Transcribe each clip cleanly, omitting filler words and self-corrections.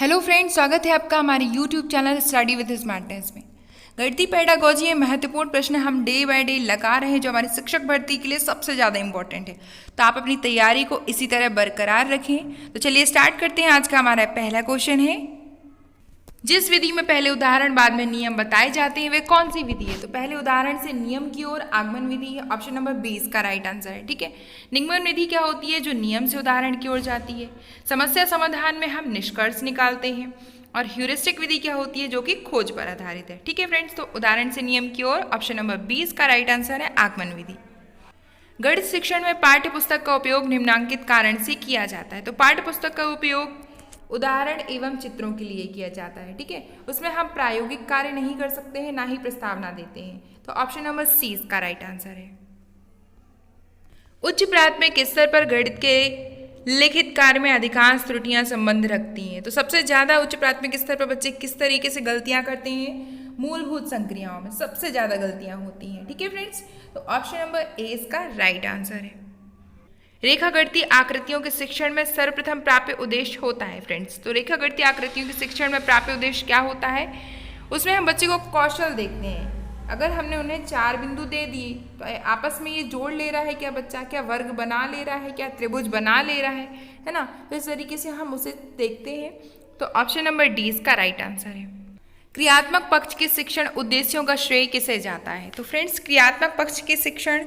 Hello friends, स्वागत है आपका हमारे YouTube channel study with smartness में। गणितीय पेडागोजी में महत्वपूर्ण प्रश्न हम डे बाय डे लगा रहे हैं जो हमारी शिक्षक भर्ती के लिए सबसे ज़्यादा इंपॉर्टेंट है। तो आप अपनी तैयारी को इसी तरह बरकरार रखें। तो चलिए स्टार्ट करते हैं। आज का हमारा पहला क्वेश्चन है, जिस विधि में पहले उदाहरण बाद में नियम बताए जाते हैं वे कौन सी विधि है। तो पहले उदाहरण से नियम की ओर आगमन विधि है। ऑप्शन नंबर 20 का राइट आंसर है। ठीक है, निगमन विधि क्या होती है? जो नियम से उदाहरण की ओर जाती है। समस्या समाधान में हम निष्कर्ष निकालते हैं। और ह्यूरिस्टिक विधि क्या होती है? जो कि खोज पर आधारित है। ठीक है फ्रेंड्स, तो उदाहरण से नियम की ओर ऑप्शन नंबर 20 का राइट आंसर है आगमन विधि। गणित शिक्षण में पाठ्य पुस्तक का उपयोग निम्नांकित कारण से किया जाता है। तो पाठ्य पुस्तक का उपयोग उदाहरण एवं चित्रों के लिए किया जाता है। ठीक है, उसमें हम प्रायोगिक कार्य नहीं कर सकते हैं, ना ही प्रस्तावना देते हैं। तो ऑप्शन नंबर सी इसका राइट आंसर है। उच्च प्राथमिक स्तर पर गणित के लिखित कार्य में अधिकांश त्रुटियां संबंध रखती हैं। तो सबसे ज्यादा उच्च प्राथमिक स्तर पर बच्चे किस तरीके से गलतियां करते हैं? मूलभूत संक्रियाओं में सबसे ज्यादा गलतियां होती हैं। ठीक है फ्रेंड्स, तो ऑप्शन नंबर ए इसका राइट आंसर है। रेखागणितीय आकृतियों के शिक्षण में सर्वप्रथम प्राप्य उद्देश्य होता है। फ्रेंड्स, तो रेखागणितीय आकृतियों के शिक्षण में प्राप्य उद्देश्य क्या होता है? उसमें हम बच्चे को कौशल देखते हैं। अगर हमने उन्हें 4 बिंदु दे दिए तो आपस में ये जोड़ ले रहा है क्या बच्चा, क्या वर्ग बना ले रहा है, क्या त्रिभुज बना ले रहा है ना। तो इस तरीके से हम उसे देखते हैं। तो ऑप्शन नंबर डी इसका राइट आंसर है। क्रियात्मक पक्ष के शिक्षण उद्देश्यों का श्रेय किसे जाता है? तो फ्रेंड्स, क्रियात्मक पक्ष के शिक्षण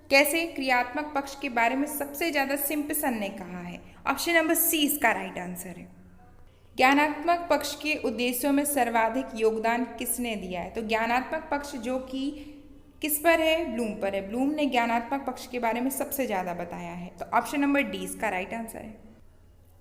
कैसे? क्रियात्मक पक्ष के बारे में सबसे ज्यादा सिम्पसन ने कहा है। ऑप्शन नंबर सी इसका राइट आंसर है। ज्ञानात्मक पक्ष के उद्देश्यों में सर्वाधिक योगदान किसने दिया है? तो ज्ञानात्मक पक्ष जो कि किस पर है? ब्लूम पर है। ब्लूम ने ज्ञानात्मक पक्ष के बारे में सबसे ज्यादा बताया है। तो ऑप्शन नंबर डी इसका राइट आंसर है।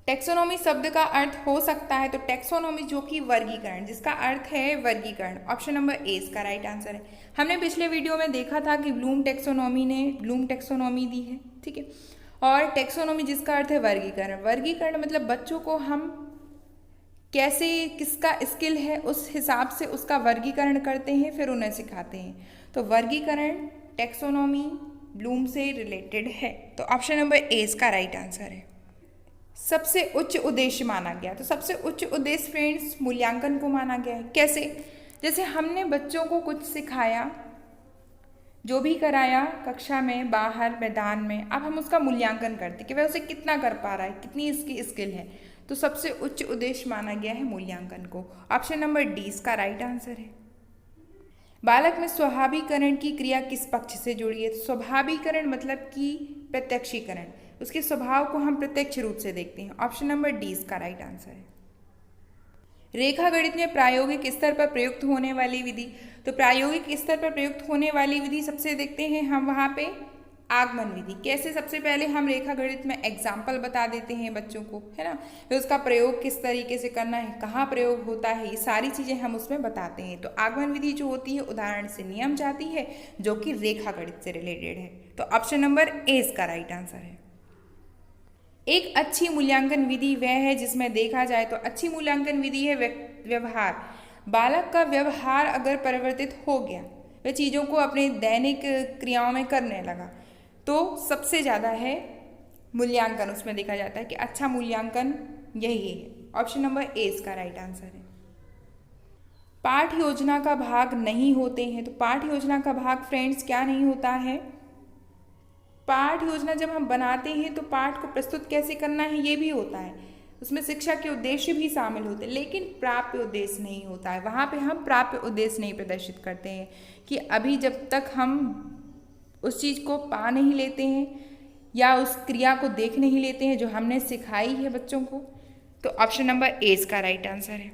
टेक्सोनोमी शब्द का अर्थ हो सकता है। तो टेक्सोनोमी जो कि वर्गीकरण, जिसका अर्थ है वर्गीकरण। ऑप्शन नंबर ए इसका राइट आंसर है। हमने पिछले वीडियो में देखा था कि ब्लूम टेक्सोनोमी ने ब्लूम टेक्सोनोमी दी है। ठीक है, और टेक्सोनोमी जिसका अर्थ है वर्गीकरण। वर्गीकरण मतलब बच्चों को हम कैसे, किसका स्किल है उस हिसाब से उसका वर्गीकरण करते हैं, फिर उन्हें सिखाते हैं। तो वर्गीकरण टेक्सोनोमी ब्लूम से रिलेटेड है। तो ऑप्शन नंबर ए इसका राइट आंसर है। सबसे उच्च उद्देश्य माना गया। तो सबसे उच्च उद्देश्य फ्रेंड्स मूल्यांकन को माना गया है। कैसे? जैसे हमने बच्चों को कुछ सिखाया, जो भी कराया कक्षा में, बाहर, मैदान में, अब हम उसका मूल्यांकन करते कि वह उसे कितना कर पा रहा है, कितनी इसकी स्किल है। तो सबसे उच्च उद्देश्य माना गया है मूल्यांकन को। ऑप्शन नंबर डी इसका राइट आंसर है। बालक में स्वाभाविकरण की क्रिया किस पक्ष से जुड़ी है? तो स्वाभाविकरण मतलब कि प्रत्यक्षीकरण, उसके स्वभाव को हम प्रत्यक्ष रूप से देखते हैं। ऑप्शन नंबर डी इसका राइट आंसर है। रेखा गणित में प्रायोगिक स्तर पर प्रयुक्त होने वाली विधि। तो प्रायोगिक स्तर पर प्रयुक्त होने वाली विधि सबसे देखते हैं हम वहाँ पे आगमन विधि। कैसे? सबसे पहले हम रेखा गणित में एग्जाम्पल बता देते हैं बच्चों को, है ना। फिर उसका प्रयोग किस तरीके से करना है, कहाँ प्रयोग होता है, ये सारी चीज़ें हम उसमें बताते हैं। तो आगमन विधि जो होती है उदाहरण से नियम जाती है, जो कि रेखा गणित से रिलेटेड है। तो ऑप्शन नंबर ए इसका राइट आंसर है। एक अच्छी मूल्यांकन विधि वह है जिसमें देखा जाए तो अच्छी मूल्यांकन विधि है व्यवहार। बालक का व्यवहार अगर परिवर्तित हो गया, वह चीज़ों को अपने दैनिक क्रियाओं में करने लगा, तो सबसे ज़्यादा है मूल्यांकन उसमें देखा जाता है कि अच्छा मूल्यांकन यही है। ऑप्शन नंबर ए इसका राइट आंसर है। पाठ योजना का भाग नहीं होते हैं। तो पाठ योजना का भाग फ्रेंड्स क्या नहीं होता है? पाठ योजना जब हम बनाते हैं तो पाठ को प्रस्तुत कैसे करना है ये भी होता है, उसमें शिक्षा के उद्देश्य भी शामिल होते हैं, लेकिन प्राप्य उद्देश्य नहीं होता है। वहाँ पे हम प्राप्य उद्देश्य नहीं प्रदर्शित करते हैं कि अभी जब तक हम उस चीज़ को पा नहीं लेते हैं या उस क्रिया को देख नहीं लेते हैं जो हमने सिखाई है बच्चों को। तो ऑप्शन नंबर ए इसका राइट आंसर है।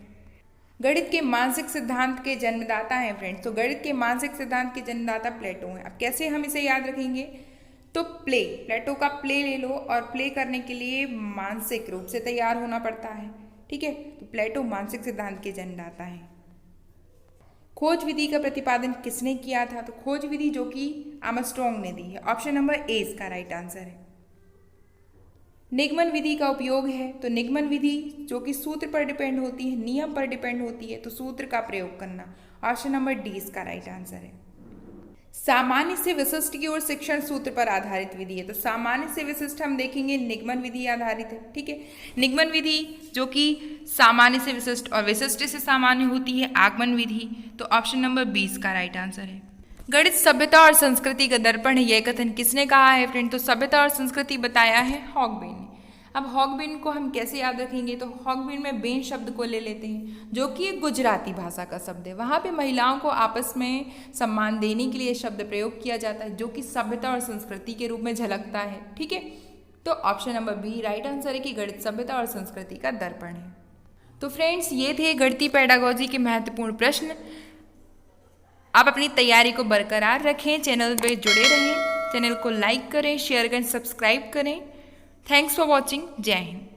गणित के मानसिक सिद्धांत के जन्मदाता हैं फ्रेंड्स। तो गणित के मानसिक सिद्धांत के जन्मदाता प्लेटो हैं। अब कैसे हम इसे याद रखेंगे? तो प्लेटो का प्ले ले लो, और प्ले करने के लिए मानसिक रूप से तैयार होना पड़ता है। ठीक है, तो प्लेटो मानसिक सिद्धांत के जन्मदाता हैं। खोज विधि का प्रतिपादन किसने किया था? तो खोज विधि जो कि आर्मस्ट्रॉन्ग ने दी है। ऑप्शन नंबर ए इसका राइट आंसर है। निगमन विधि का उपयोग है। तो निगमन विधि जो कि सूत्र पर डिपेंड होती है, नियम पर डिपेंड होती है, तो सूत्र का प्रयोग करना। ऑप्शन नंबर डी इसका राइट आंसर है। सामान्य से विशिष्ट की ओर शिक्षण सूत्र पर आधारित विधि है। तो सामान्य से विशिष्ट हम देखेंगे निगमन विधि आधारित है। ठीक है, निगमन विधि जो कि सामान्य से विशिष्ट और विशिष्ट से सामान्य होती है आगमन विधि। तो ऑप्शन नंबर 20 का राइट आंसर है। गणित सभ्यता और संस्कृति का दर्पण है, यह कथन किसने कहा है फ्रेंड? तो सभ्यता और संस्कृति बताया है हॉगबीन ने। अब हॉगबीन को हम कैसे याद रखेंगे? तो हॉगबीन में बेन शब्द को ले लेते हैं जो कि एक गुजराती भाषा का शब्द है। वहाँ पे महिलाओं को आपस में सम्मान देने के लिए शब्द प्रयोग किया जाता है जो कि सभ्यता और संस्कृति के रूप में झलकता है। ठीक है, तो option number B right answer है कि गणित सभ्यता और संस्कृति का दर्पण है। तो फ्रेंड्स, ये थे गणितीय पेडागोजी के महत्वपूर्ण प्रश्न। आप अपनी तैयारी को बरकरार रखें, चैनल पे जुड़े रहें, चैनल को लाइक करें, शेयर करें, सब्सक्राइब करें। Thanks for watching. जय हिंद।